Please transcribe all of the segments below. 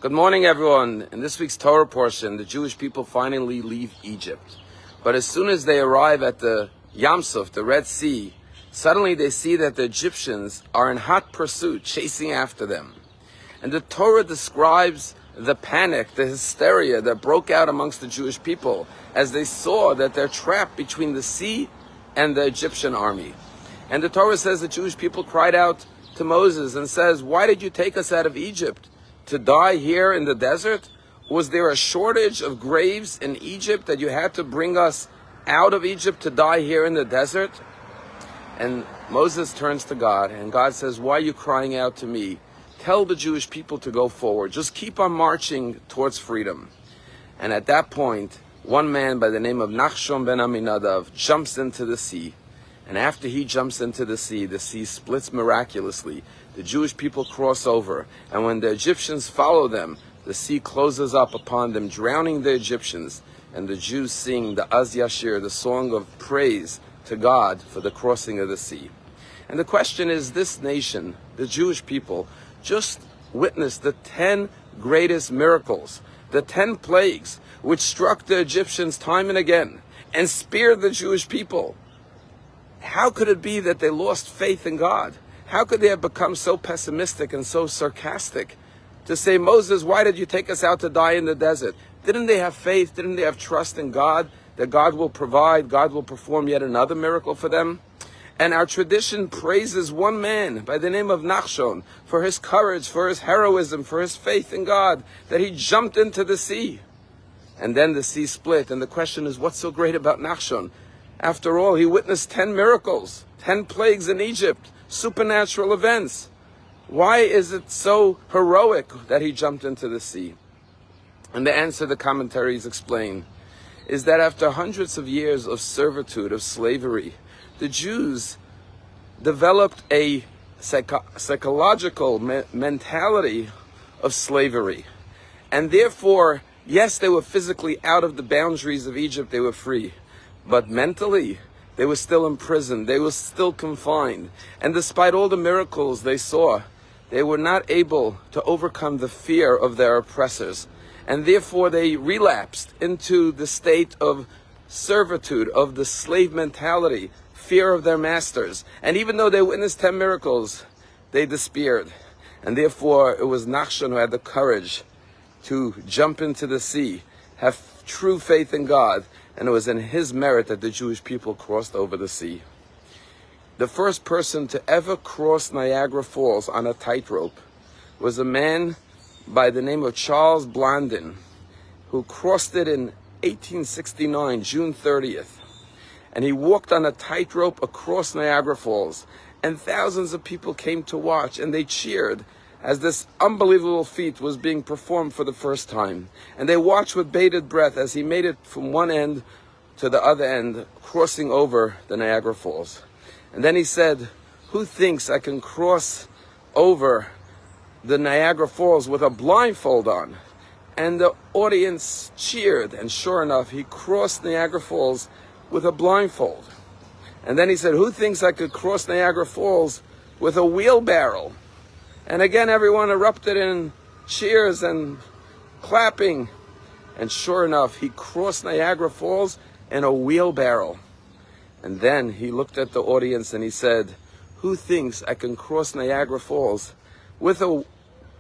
Good morning, everyone. In this week's Torah portion, the Jewish people finally leave Egypt. But as soon as they arrive at the Yam Suf, the Red Sea, suddenly they see that the Egyptians are in hot pursuit, chasing after them. And the Torah describes the panic, the hysteria that broke out amongst the Jewish people as they saw that they're trapped between the sea and the Egyptian army. And the Torah says the Jewish people cried out to Moses and says, "Why did you take us out of Egypt? To die here in the desert? Was there a shortage of graves in Egypt that you had to bring us out of Egypt to die here in the desert?" And Moses turns to God, and God says, "Why are you crying out to me? Tell the Jewish people to go forward. Just keep on marching towards freedom." And at that point, one man by the name of Nachshon ben Aminadav jumps into the sea. And after he jumps into the sea splits miraculously. The Jewish people cross over, and when the Egyptians follow them, the sea closes up upon them, drowning the Egyptians, and the Jews sing the Az Yashir, the song of praise to God for the crossing of the sea. And the question is, this nation, the Jewish people, just witnessed the 10 greatest miracles, the 10 plagues, which struck the Egyptians time and again, and spared the Jewish people. How could it be that they lost faith in God? How could they have become so pessimistic and so sarcastic to say, "Moses, why did you take us out to die in the desert?" Didn't they have faith? Didn't they have trust in God, that God will provide, God will perform yet another miracle for them? And our tradition praises one man by the name of Nachshon for his courage, for his heroism, for his faith in God, that he jumped into the sea. And then the sea split. And the question is, what's so great about Nachshon? After all, he witnessed 10 miracles, 10 plagues in Egypt, supernatural events. Why is it so heroic that he jumped into the sea? And the answer the commentaries explain is that after hundreds of years of servitude, of slavery, the Jews developed a psychological mentality of slavery. And therefore, yes, they were physically out of the boundaries of Egypt, they were free. But mentally, they were still imprisoned, they were still confined. And despite all the miracles they saw, they were not able to overcome the fear of their oppressors. And therefore they relapsed into the state of servitude, of the slave mentality, fear of their masters. And even though they witnessed 10 miracles, they despaired. And therefore it was Nachshon who had the courage to jump into the sea, have true faith in God, and it was in his merit that the Jewish people crossed over the sea. The first person to ever cross Niagara Falls on a tightrope was a man by the name of Charles Blondin, who crossed it in 1869, June 30th. And he walked on a tightrope across Niagara Falls, and thousands of people came to watch, and they cheered as this unbelievable feat was being performed for the first time. And they watched with bated breath as he made it from one end to the other end, crossing over the Niagara Falls. And then he said, "Who thinks I can cross over the Niagara Falls with a blindfold on?" And the audience cheered, and sure enough, he crossed Niagara Falls with a blindfold. And then he said, "Who thinks I could cross Niagara Falls with a wheelbarrow?" And again, everyone erupted in cheers and clapping. And sure enough, he crossed Niagara Falls in a wheelbarrow. And then he looked at the audience and he said, "Who thinks I can cross Niagara Falls with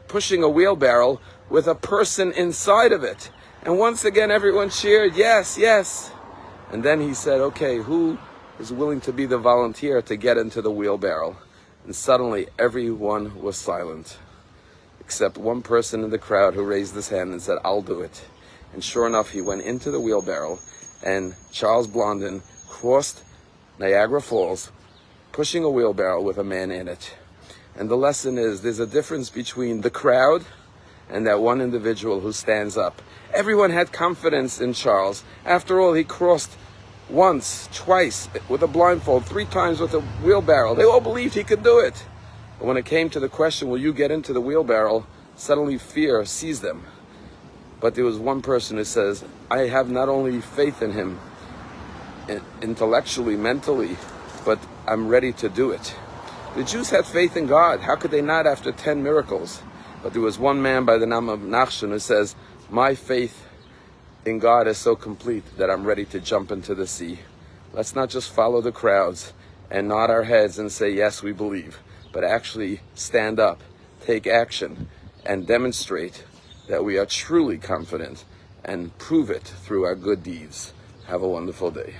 pushing a wheelbarrow with a person inside of it?" And once again, everyone cheered, "Yes, yes." And then he said, "Okay, who is willing to be the volunteer to get into the wheelbarrow?" And suddenly everyone was silent, except one person in the crowd who raised his hand and said, "I'll do it." And sure enough, he went into the wheelbarrow, and Charles Blondin crossed Niagara Falls, pushing a wheelbarrow with a man in it. And the lesson is, there's a difference between the crowd and that one individual who stands up. Everyone had confidence in Charles. After all, he crossed once, twice with a blindfold, 3 times with a wheelbarrow. They all believed he could do it. But when it came to the question, will you get into the wheelbarrow, suddenly fear seized them. But there was one person who says, "I have not only faith in him intellectually, mentally, but I'm ready to do it." The Jews had faith in God. How could they not after 10 miracles? But there was one man by the name of Nachshon who says, my faith in God is so complete that I'm ready to jump into the sea. Let's not just follow the crowds and nod our heads and say, yes, we believe, but actually stand up, take action, and demonstrate that we are truly confident and prove it through our good deeds. Have a wonderful day.